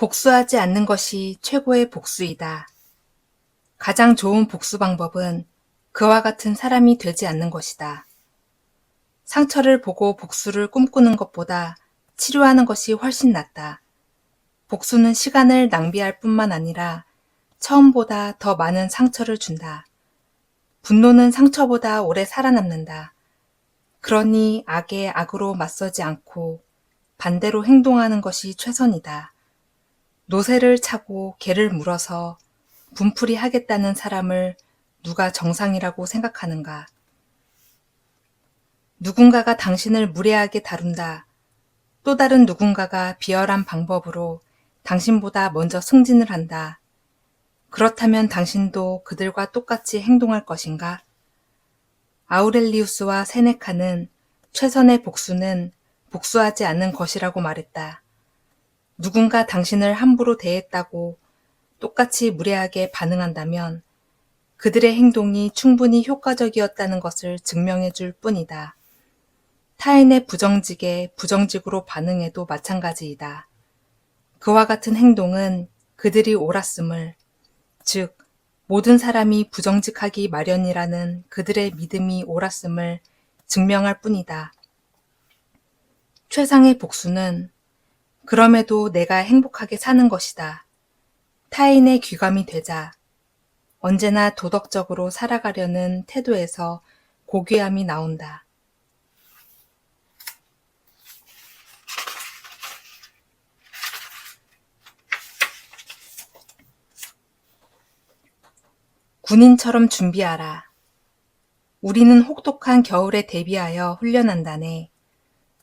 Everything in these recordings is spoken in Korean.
복수하지 않는 것이 최고의 복수이다. 가장 좋은 복수 방법은 그와 같은 사람이 되지 않는 것이다. 상처를 보고 복수를 꿈꾸는 것보다 치료하는 것이 훨씬 낫다. 복수는 시간을 낭비할 뿐만 아니라 처음보다 더 많은 상처를 준다. 분노는 상처보다 오래 살아남는다. 그러니 악에 악으로 맞서지 않고 반대로 행동하는 것이 최선이다. 노새를 차고 개를 물어서 분풀이 하겠다는 사람을 누가 정상이라고 생각하는가? 누군가가 당신을 무례하게 다룬다. 또 다른 누군가가 비열한 방법으로 당신보다 먼저 승진을 한다. 그렇다면 당신도 그들과 똑같이 행동할 것인가? 아우렐리우스와 세네카는 최선의 복수는 복수하지 않는 것이라고 말했다. 누군가 당신을 함부로 대했다고 똑같이 무례하게 반응한다면 그들의 행동이 충분히 효과적이었다는 것을 증명해 줄 뿐이다. 타인의 부정직에 부정직으로 반응해도 마찬가지이다. 그와 같은 행동은 그들이 옳았음을, 즉 모든 사람이 부정직하기 마련이라는 그들의 믿음이 옳았음을 증명할 뿐이다. 최상의 복수는 그럼에도 내가 행복하게 사는 것이다. 타인의 귀감이 되자 언제나 도덕적으로 살아가려는 태도에서 고귀함이 나온다. 군인처럼 준비하라. 우리는 혹독한 겨울에 대비하여 훈련한다네.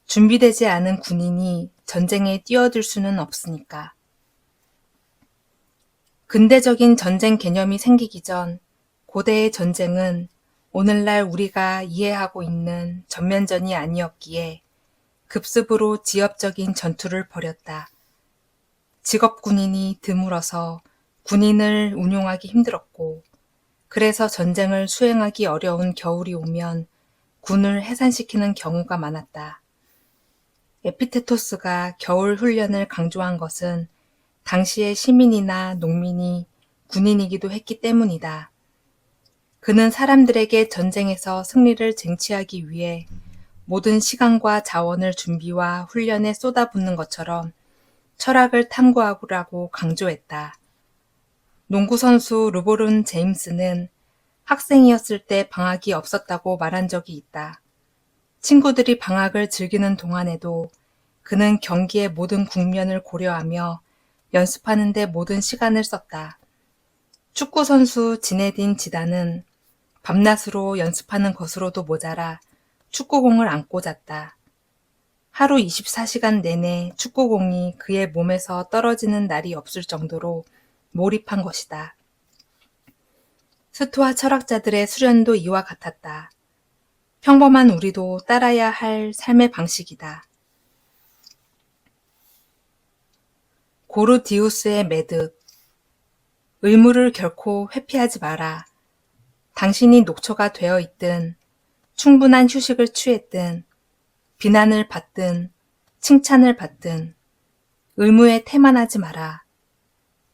준비되지 않은 군인이 전쟁에 뛰어들 수는 없으니까. 근대적인 전쟁 개념이 생기기 전 고대의 전쟁은 오늘날 우리가 이해하고 있는 전면전이 아니었기에 급습으로 지역적인 전투를 벌였다. 직업 군인이 드물어서 군인을 운용하기 힘들었고, 그래서 전쟁을 수행하기 어려운 겨울이 오면 군을 해산시키는 경우가 많았다. 에피테토스가 겨울 훈련을 강조한 것은 당시의 시민이나 농민이 군인이기도 했기 때문이다. 그는 사람들에게 전쟁에서 승리를 쟁취하기 위해 모든 시간과 자원을 준비와 훈련에 쏟아붓는 것처럼 철학을 탐구하라고 강조했다. 농구선수 르브론 제임스는 학생이었을 때 방학이 없었다고 말한 적이 있다. 친구들이 방학을 즐기는 동안에도 그는 경기의 모든 국면을 고려하며 연습하는 데 모든 시간을 썼다. 축구선수 지네딘 지단은 밤낮으로 연습하는 것으로도 모자라 축구공을 안고 잤다. 하루 24시간 내내 축구공이 그의 몸에서 떨어지는 날이 없을 정도로 몰입한 것이다. 스토아 철학자들의 수련도 이와 같았다. 평범한 우리도 따라야 할 삶의 방식이다. 고르디우스의 매듭. 의무를 결코 회피하지 마라. 당신이 녹초가 되어 있든, 충분한 휴식을 취했든, 비난을 받든, 칭찬을 받든, 의무에 태만하지 마라.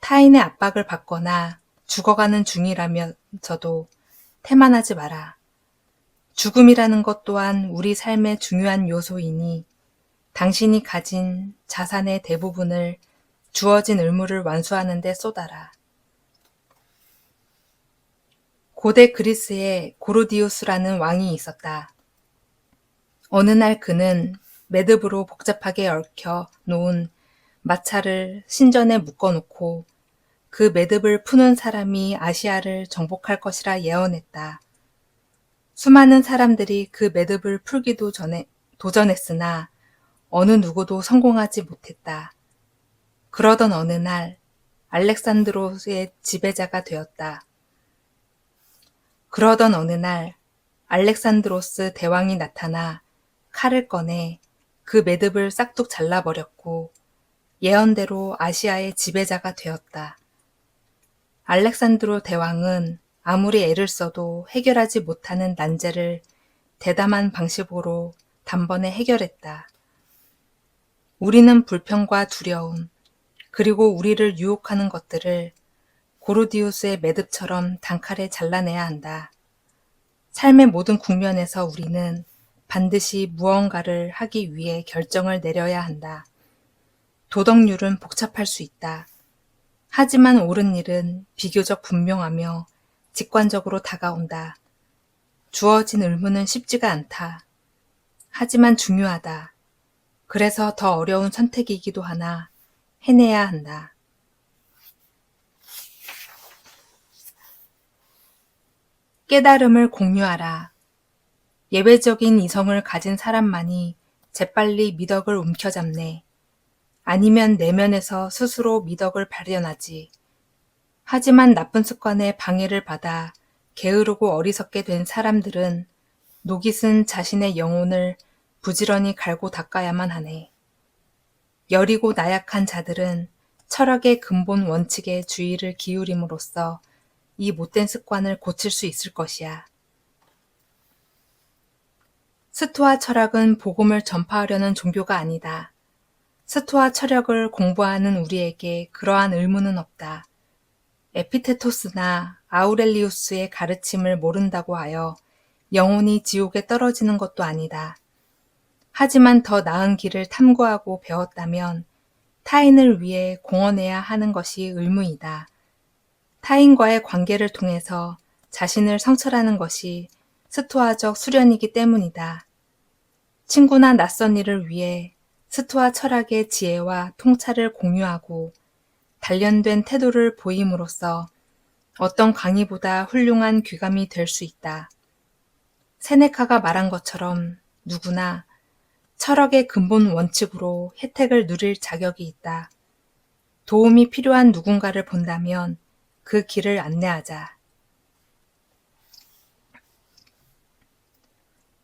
타인의 압박을 받거나 죽어가는 중이라면서도 태만하지 마라. 죽음이라는 것 또한 우리 삶의 중요한 요소이니 당신이 가진 자산의 대부분을 주어진 의무를 완수하는 데 쏟아라. 고대 그리스에 고르디우스라는 왕이 있었다. 어느 날 그는 매듭으로 복잡하게 얽혀 놓은 마차를 신전에 묶어놓고 그 매듭을 푸는 사람이 아시아를 정복할 것이라 예언했다. 수많은 사람들이 그 매듭을 풀기도 전에 도전했으나 어느 누구도 성공하지 못했다. 그러던 어느 날 알렉산드로스의 지배자가 되었다. 그러던 어느 날 알렉산드로스 대왕이 나타나 칼을 꺼내 그 매듭을 싹둑 잘라버렸고 예언대로 아시아의 지배자가 되었다. 알렉산드로 대왕은 아무리 애를 써도 해결하지 못하는 난제를 대담한 방식으로 단번에 해결했다. 우리는 불평과 두려움, 그리고 우리를 유혹하는 것들을 고르디우스의 매듭처럼 단칼에 잘라내야 한다. 삶의 모든 국면에서 우리는 반드시 무언가를 하기 위해 결정을 내려야 한다. 도덕률은 복잡할 수 있다. 하지만 옳은 일은 비교적 분명하며 직관적으로 다가온다. 주어진 의무는 쉽지가 않다. 하지만 중요하다. 그래서 더 어려운 선택이기도 하나 해내야 한다. 깨달음을 공유하라. 예외적인 이성을 가진 사람만이 재빨리 미덕을 움켜잡네. 아니면 내면에서 스스로 미덕을 발현하지. 하지만 나쁜 습관에 방해를 받아 게으르고 어리석게 된 사람들은 녹이 쓴 자신의 영혼을 부지런히 갈고 닦아야만 하네. 여리고 나약한 자들은 철학의 근본 원칙에 주의를 기울임으로써 이 못된 습관을 고칠 수 있을 것이야. 스토아 철학은 복음을 전파하려는 종교가 아니다. 스토아 철학을 공부하는 우리에게 그러한 의무는 없다. 에피테토스나 아우렐리우스의 가르침을 모른다고 하여 영혼이 지옥에 떨어지는 것도 아니다. 하지만 더 나은 길을 탐구하고 배웠다면 타인을 위해 공헌해야 하는 것이 의무이다. 타인과의 관계를 통해서 자신을 성찰하는 것이 스토아적 수련이기 때문이다. 친구나 낯선 이를 위해 스토아 철학의 지혜와 통찰을 공유하고 단련된 태도를 보임으로써 어떤 강의보다 훌륭한 귀감이 될 수 있다. 세네카가 말한 것처럼 누구나 철학의 근본 원칙으로 혜택을 누릴 자격이 있다. 도움이 필요한 누군가를 본다면 그 길을 안내하자.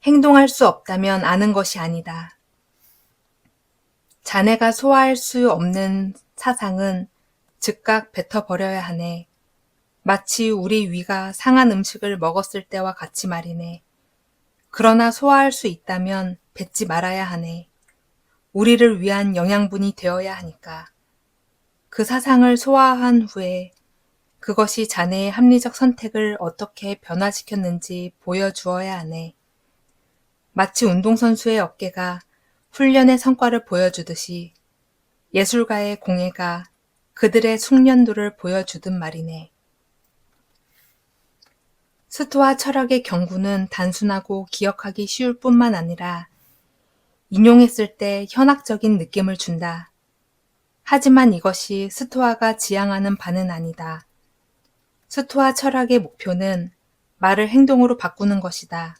행동할 수 없다면 아는 것이 아니다. 자네가 소화할 수 없는 사상은 즉각 뱉어버려야 하네. 마치 우리 위가 상한 음식을 먹었을 때와 같이 말이네. 그러나 소화할 수 있다면 뱉지 말아야 하네. 우리를 위한 영양분이 되어야 하니까. 그 사상을 소화한 후에 그것이 자네의 합리적 선택을 어떻게 변화시켰는지 보여주어야 하네. 마치 운동선수의 어깨가 훈련의 성과를 보여주듯이 예술가의 공예가 그들의 숙련도를 보여주듯 말이네. 스토아 철학의 경구는 단순하고 기억하기 쉬울 뿐만 아니라 인용했을 때 현학적인 느낌을 준다. 하지만 이것이 스토아가 지향하는 바는 아니다. 스토아 철학의 목표는 말을 행동으로 바꾸는 것이다.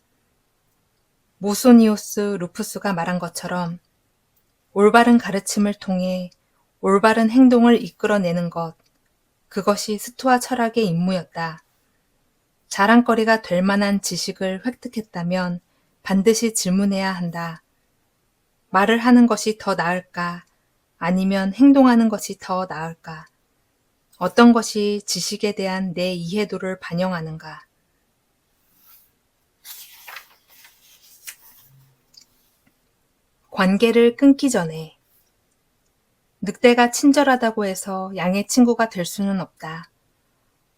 모소니오스 루푸스가 말한 것처럼 올바른 가르침을 통해 올바른 행동을 이끌어내는 것, 그것이 스토아 철학의 임무였다. 자랑거리가 될 만한 지식을 획득했다면 반드시 질문해야 한다. 말을 하는 것이 더 나을까? 아니면 행동하는 것이 더 나을까? 어떤 것이 지식에 대한 내 이해도를 반영하는가? 관계를 끊기 전에 늑대가 친절하다고 해서 양의 친구가 될 수는 없다.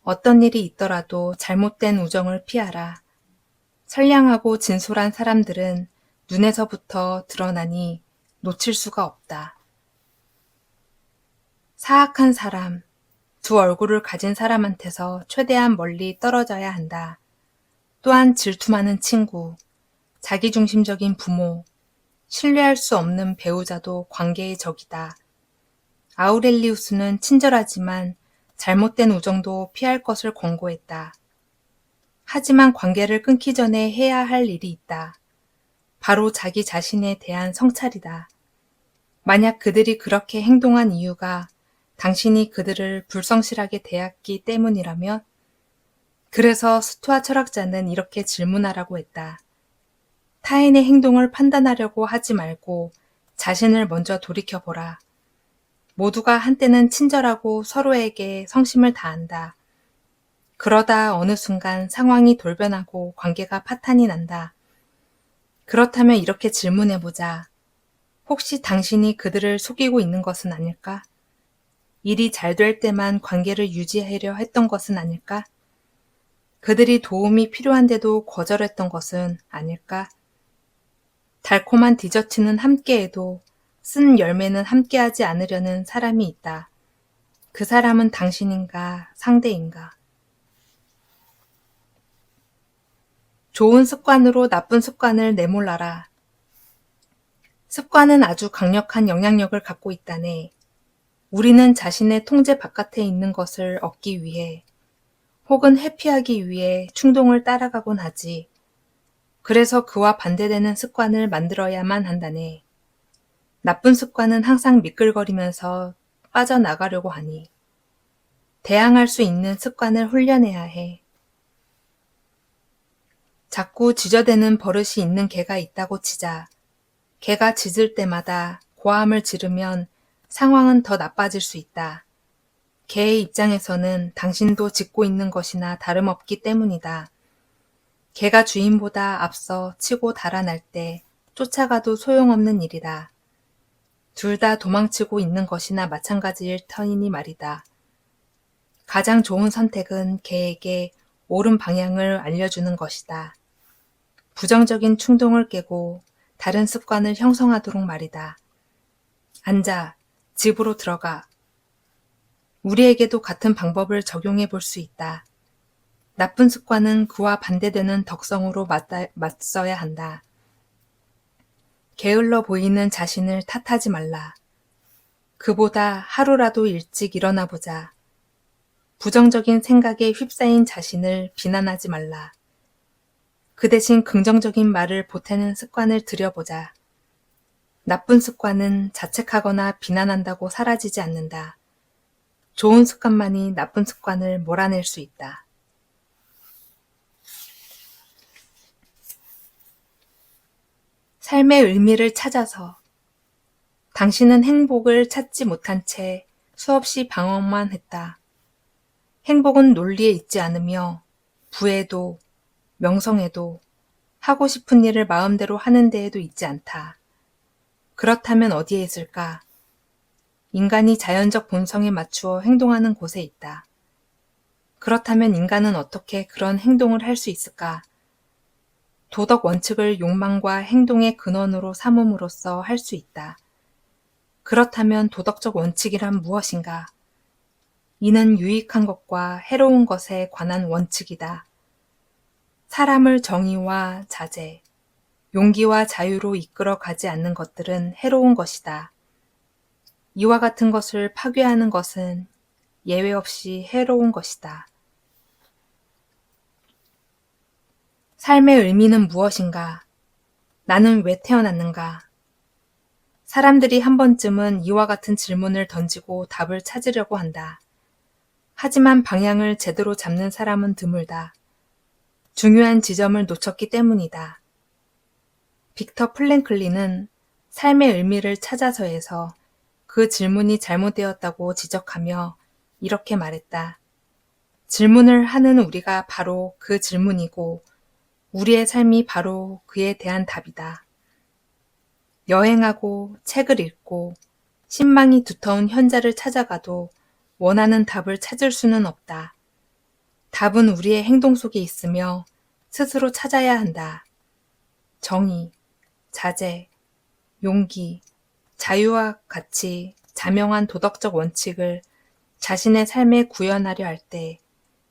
어떤 일이 있더라도 잘못된 우정을 피하라. 선량하고 진솔한 사람들은 눈에서부터 드러나니 놓칠 수가 없다. 사악한 사람, 두 얼굴을 가진 사람한테서 최대한 멀리 떨어져야 한다. 또한 질투 많은 친구, 자기중심적인 부모, 신뢰할 수 없는 배우자도 관계의 적이다. 아우렐리우스는 친절하지만 잘못된 우정도 피할 것을 권고했다. 하지만 관계를 끊기 전에 해야 할 일이 있다. 바로 자기 자신에 대한 성찰이다. 만약 그들이 그렇게 행동한 이유가 당신이 그들을 불성실하게 대했기 때문이라면? 그래서 스토아 철학자는 이렇게 질문하라고 했다. 타인의 행동을 판단하려고 하지 말고 자신을 먼저 돌이켜보라. 모두가 한때는 친절하고 서로에게 성심을 다한다. 그러다 어느 순간 상황이 돌변하고 관계가 파탄이 난다. 그렇다면 이렇게 질문해보자. 혹시 당신이 그들을 속이고 있는 것은 아닐까? 일이 잘 될 때만 관계를 유지하려 했던 것은 아닐까? 그들이 도움이 필요한데도 거절했던 것은 아닐까? 달콤한 디저트는 함께해도 쓴 열매는 함께하지 않으려는 사람이 있다. 그 사람은 당신인가 상대인가? 좋은 습관으로 나쁜 습관을 내몰라라. 습관은 아주 강력한 영향력을 갖고 있다네. 우리는 자신의 통제 바깥에 있는 것을 얻기 위해 혹은 회피하기 위해 충동을 따라가곤 하지. 그래서 그와 반대되는 습관을 만들어야만 한다네. 나쁜 습관은 항상 미끌거리면서 빠져나가려고 하니 대항할 수 있는 습관을 훈련해야 해. 자꾸 짖어대는 버릇이 있는 개가 있다고 치자. 개가 짖을 때마다 고함을 지르면 상황은 더 나빠질 수 있다. 개의 입장에서는 당신도 짖고 있는 것이나 다름없기 때문이다. 개가 주인보다 앞서 치고 달아날 때 쫓아가도 소용없는 일이다. 둘 다 도망치고 있는 것이나 마찬가지일 터이니 말이다. 가장 좋은 선택은 개에게 옳은 방향을 알려주는 것이다. 부정적인 충동을 깨고 다른 습관을 형성하도록 말이다. 앉아, 집으로 들어가. 우리에게도 같은 방법을 적용해 볼 수 있다. 나쁜 습관은 그와 반대되는 덕성으로 맞서야 한다. 게을러 보이는 자신을 탓하지 말라. 그보다 하루라도 일찍 일어나 보자. 부정적인 생각에 휩싸인 자신을 비난하지 말라. 그 대신 긍정적인 말을 보태는 습관을 들여보자. 나쁜 습관은 자책하거나 비난한다고 사라지지 않는다. 좋은 습관만이 나쁜 습관을 몰아낼 수 있다. 삶의 의미를 찾아서 당신은 행복을 찾지 못한 채 수없이 방황만 했다. 행복은 논리에 있지 않으며 부에도 명성에도 하고 싶은 일을 마음대로 하는 데에도 있지 않다. 그렇다면 어디에 있을까? 인간이 자연적 본성에 맞추어 행동하는 곳에 있다. 그렇다면 인간은 어떻게 그런 행동을 할 수 있을까? 도덕 원칙을 욕망과 행동의 근원으로 삼음으로써 할 수 있다. 그렇다면 도덕적 원칙이란 무엇인가? 이는 유익한 것과 해로운 것에 관한 원칙이다. 사람을 정의와 자제, 용기와 자유로 이끌어 가지 않는 것들은 해로운 것이다. 이와 같은 것을 파괴하는 것은 예외 없이 해로운 것이다. 삶의 의미는 무엇인가? 나는 왜 태어났는가? 사람들이 한 번쯤은 이와 같은 질문을 던지고 답을 찾으려고 한다. 하지만 방향을 제대로 잡는 사람은 드물다. 중요한 지점을 놓쳤기 때문이다. 빅터 플랭클린은 삶의 의미를 찾아서에서 그 질문이 잘못되었다고 지적하며 이렇게 말했다. 질문을 하는 우리가 바로 그 질문이고 우리의 삶이 바로 그에 대한 답이다. 여행하고 책을 읽고 신망이 두터운 현자를 찾아가도 원하는 답을 찾을 수는 없다. 답은 우리의 행동 속에 있으며 스스로 찾아야 한다. 정의, 자제, 용기, 자유와 같이 자명한 도덕적 원칙을 자신의 삶에 구현하려 할 때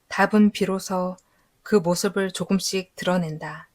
답은 비로소 그 모습을 조금씩 드러낸다.